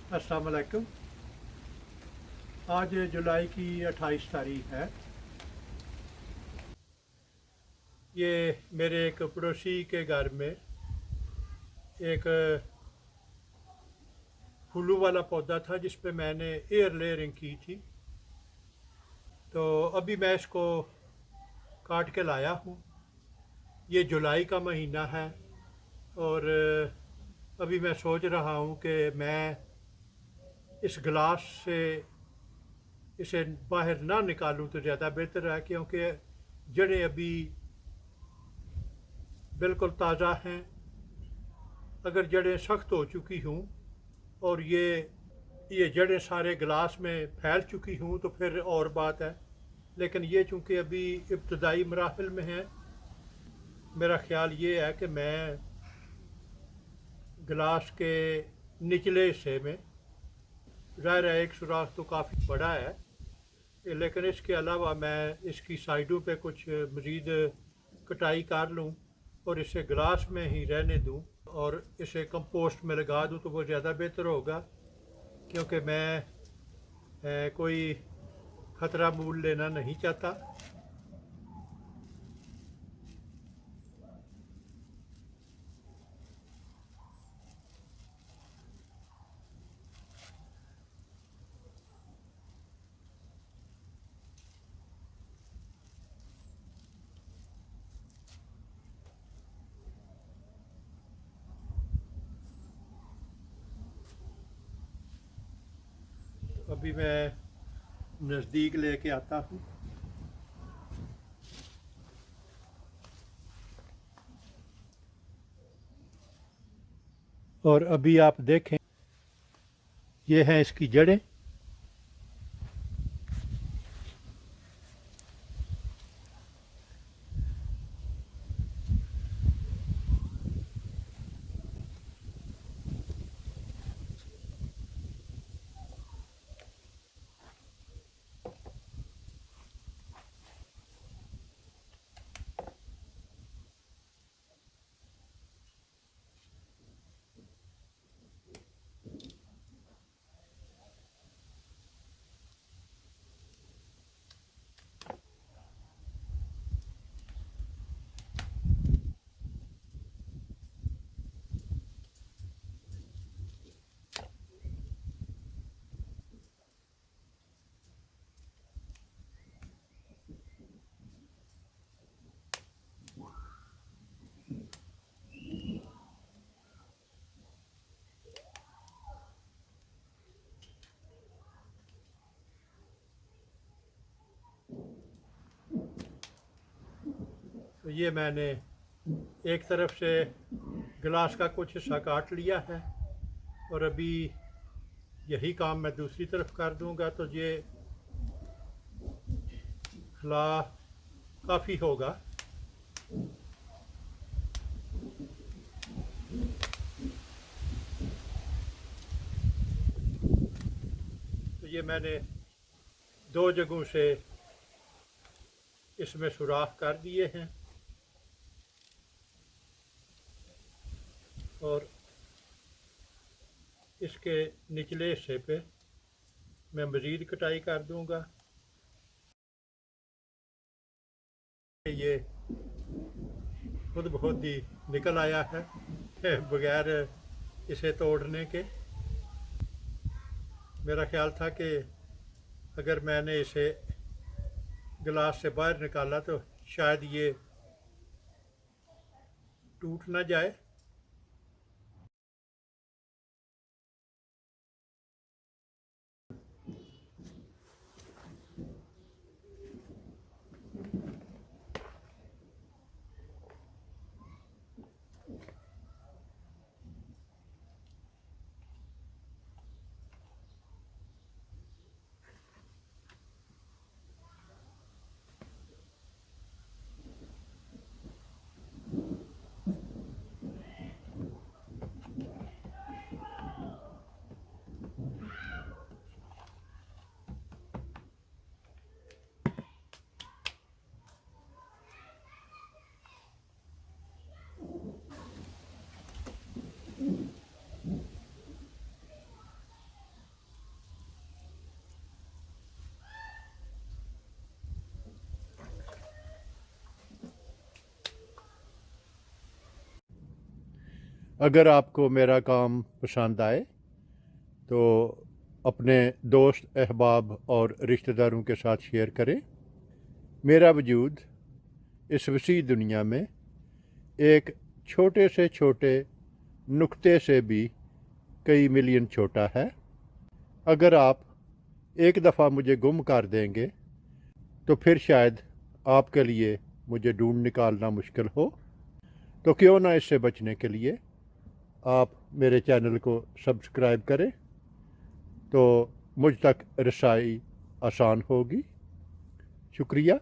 अस्सलाम वालेकुम। आज जुलाई की 28 तारीख है। ये मेरे एक पड़ोसी के घर में एक फूलू वाला पौधा था जिस पे मैंने एयर लेयरिंग की थी। तो अभी मैं इसको काट के लाया हूँ। ये जुलाई का महीना है और अभी मैं सोच रहा हूँ कि मैं इस गिलास से इसे बाहर ना निकालूं तो ज़्यादा बेहतर है, क्योंकि जड़ें अभी बिल्कुल ताज़ा हैं। अगर जड़ें सख्त हो चुकी हूँ और ये जड़ें सारे गिलास में फैल चुकी हूँ तो फिर और बात है। लेकिन ये चूँकि अभी इब्तदाई मराहल में है, मेरा ख्याल ये है कि मैं गिलास के निचले हिस्से में, ज़ाहिर है एक सुराख तो काफ़ी बड़ा है, लेकिन इसके अलावा मैं इसकी साइडों पे कुछ मज़ीद कटाई कर लूँ और इसे गिलास में ही रहने दूँ और इसे कंपोस्ट में लगा दूँ तो वो ज़्यादा बेहतर होगा, क्योंकि मैं कोई ख़तरा मूल लेना नहीं चाहता। अभी मैं नज़दीक लेके आता हूँ। और अभी आप देखें, ये हैं इसकी जड़ें। तो ये मैंने एक तरफ से गिलास का कुछ हिस्सा काट लिया है और अभी यही काम मैं दूसरी तरफ कर दूंगा तो ये खला काफ़ी होगा। तो ये मैंने दो जगहों से इसमें सुराख कर दिए हैं और इसके निचले हिस्से पे मैं मज़ीद कटाई कर दूंगा। ये खुद बहुत ही निकल आया है बगैर इसे तोड़ने के। मेरा ख्याल था कि अगर मैंने इसे गिलास से बाहर निकाला तो शायद ये टूट ना जाए। अगर आपको मेरा काम पसंद आए तो अपने दोस्त अहबाब और रिश्तेदारों के साथ शेयर करें। मेरा वजूद इस वसी दुनिया में एक छोटे से छोटे नुक्ते से भी कई मिलियन छोटा है। अगर आप एक दफ़ा मुझे गुम कर देंगे तो फिर शायद आपके लिए मुझे ढूंढ निकालना मुश्किल हो। तो क्यों ना इससे बचने के लिए आप मेरे चैनल को सब्सक्राइब करें तो मुझ तक रसाई आसान होगी। शुक्रिया।